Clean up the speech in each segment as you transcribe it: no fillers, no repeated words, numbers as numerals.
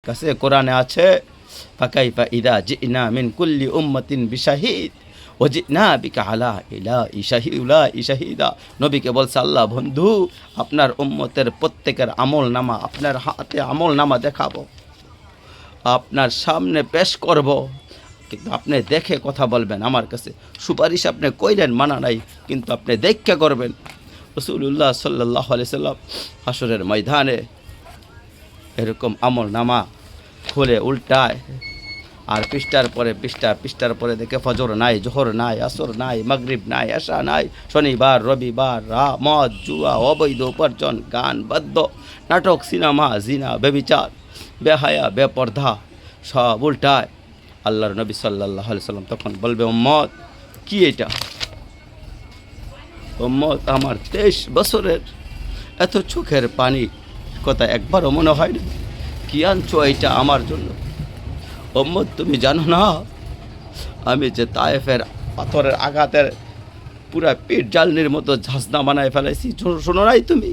কাছে কোরআনে আছে ফাকাইফা ইদা জিনা মিন কুল্লি উম্মাতিন বিশাহিদ ওয়াজিনা বিকা আলা শাহিদা। নবীকে বলছে আল্লাহ বন্ধু আপনার উম্মতের প্রত্যেকের আমল নামা আপনার হাতে আমল নামা দেখাবো, আপনার সামনে পেশ করব, কিন্তু আপনি দেখে কথা বলবেন। আমার কাছে সুপারিশ আপনি কইলেন মানা নাই, কিন্তু আপনি দেখা করবেন। রাসূলুল্লাহ সাল্লাল্লাহু আলাইহি সাল্লাম হাসরের ময়দানে এরকম আমল নামা খুলে উল্টায়, আর পৃষ্ঠার পরে পৃষ্ঠার পরে দেখে ফজর নাই, জোহর নাই, আসর নাই, মাগরিব নাই, এশা নাই, শনিবার রবিবার, মদ জুয়া, অবৈধ উপার্জন, গান বাদ্য, নাটক, সিনেমা, জিনা, বেবিচার, বেহায়া, বেপর্দা সব উল্টায়। আল্লাহর নবী সাল্লাল্লাহু আলাইহি সাল্লাম তখন বলবে উম্মত কি এটা? উম্মত আমার 23 বছরের এত চোখের পানি কথা একবারও মনে হয় না, কি আনছো এটা আমার জন্য? উম্মত তুমি জানো না আমি যে তায়েফের পাথরের আঘাতের পুরা পিঠ জ্বালনির মতো ঝাঁসনা বানায় ফেলাইছি, শোনো নাই তুমি?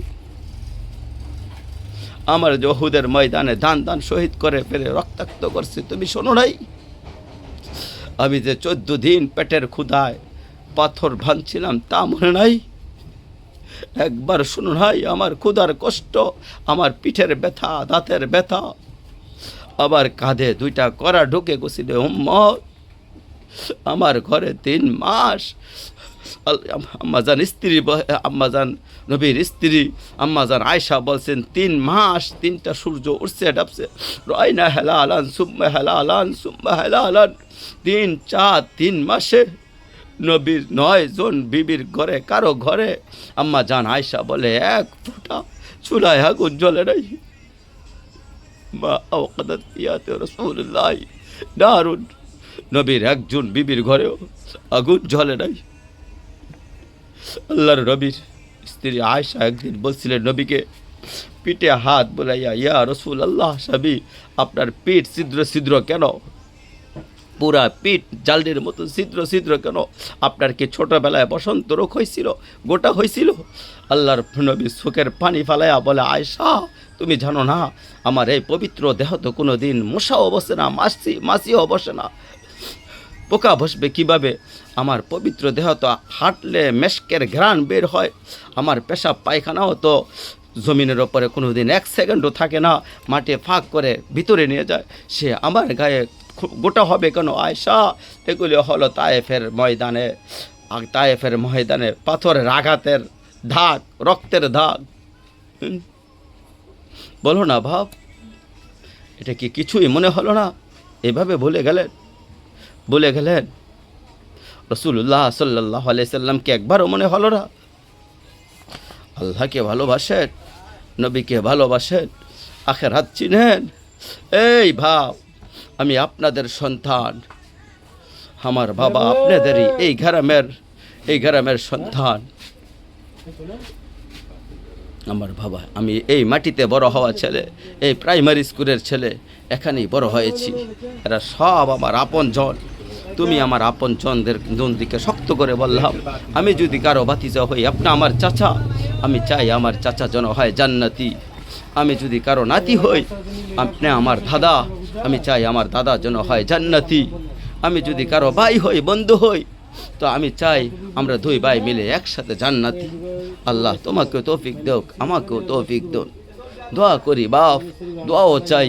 আমার যে উহুদের ময়দানে দান শহীদ করে ফেলে রক্তাক্ত করছে, তুমি শোনো নাই? আমি যে 14 দিন পেটের ক্ষুধায় পাথর ভাঙছিলাম, তা মনে নাই? একবার শুনো নাই আমার ক্ষুধার কষ্ট, আমার পিঠের ব্যথা, দাঁতের ব্যথা, আবার কাঁধে 2টা কড়া ঢুকে গেছিল। উম্মত আমার ঘরে 3 মাস আম্মাজান স্ত্রী, আম্মাজান নবীর স্ত্রী আম্মাজান আয়েশা বলছেন 3 মাস 3টা সূর্য উঠছে ডাবছে, রয়না হেলালান সুম্মা হেলালান সুম্মা হেলালান, 3 মাসে নবীর 9 জন বিবির ঘরে কারো ঘরে আম্মাজান আয়েশা বলে 1 ফোঁটা চুলায় আগুন জ্বলে নাই। মা আওকাদাত ইয়াতে রাসূলুল্লাহ নারুন, নবীর একজন বিবির ঘরেও আগুন জ্বলে নাই। আল্লাহর নবীর স্ত্রী আয়েশা একদিন বলছিলেন নবীকে পিঠে হাত বোলাইয়া, ইয়া রাসূলুল্লাহ স্বামী আপনার পিঠ ছিদ্র ছিদ্র কেন? পুরা পিঠ জালনির মতো ছিদ্র ছিদ্র কেন? আপনার কি ছোটবেলায় বসন্ত রোগ হয়েছিল, গোটা হয়েছিল? আল্লাহর নবী চোখের পানি ফালাইয়া বলে আয়েশা তুমি জানো না আমার এই পবিত্র দেহ তো কোনো দিন মশাও বসে না, মাছিও বসে না, পোকা বসবে কিভাবে? আমার পবিত্র দেহ তো হাঁটলে মেশকের ঘ্রাণ বের হয়, আমার পেশাব পায়খানাও তো জমিনের ওপরে কোনো দিন 1 সেকেন্ডও থাকে না, মাটি ফাঁক করে ভিতরে নিয়ে যায়, সে আমার গায়ে গোটা হবে কেন? আয়েশা এগুলি হলো তায়েফের ময়দানে পাথরের আঘাতের দাগ, রক্তের দাগ। বলো না ভাব, এটা কি কিছুই মনে হলো না? এভাবে ভুলে গেলেন রাসূলুল্লাহ সাল্লাল্লাহু আলাইহি সাল্লামকে একবারও মনে হলো না? আল্লাহকে ভালোবাসেন, নবীকে ভালোবাসেন, আখিরাত চিনেন? এই ভাব আমি আপনাদের সন্তান, আমার বাবা আপনাদেরই এই গ্রামের সন্তান, আমার বাবা আমি এই মাটিতে বড় হওয়া ছেলে, এই প্রাইমারি স্কুলের ছেলে, এখানেই বড় হয়েছি। এরা সব আমার আপনজন। তুমি আমার আপনজনদের দিকে শক্ত করে বললাম আমি যদি কারো ভাতিজা হই, আপনি আমার চাচা, আমি চাই আমার চাচা যেন হয় জান্নাতি। আমি যদি কারো নাতি হই, আপনি আমার দাদা, আমি চাই আমার দাদা যেন হয় জান্নাতি। আমি যদি কারো ভাই হই, বন্ধু হই, তো আমি চাই আমরা 2 ভাই মিলে একসাথে জান্নাতি। আল্লাহ তোমাকেও তৌফিক দেও, আমাকেও তৌফিক দেন। দোয়া করি বাপ, দোয়াও চাই,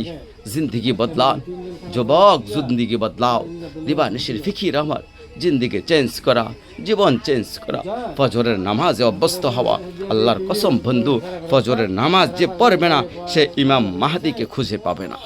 জিন্দিগি বদলান যুবক, জিন্দিগি বদলাও। দিবানিশির ফিকির আমার, জিন্দিগি চেঞ্জ করা, জীবন চেঞ্জ করা, ফজরের নামাজে অভ্যস্ত হওয়া। আল্লাহর কসম বন্ধু, ফজরের নামাজ যে পড়বে না সে ইমাম মাহদিকে খুঁজে পাবে না।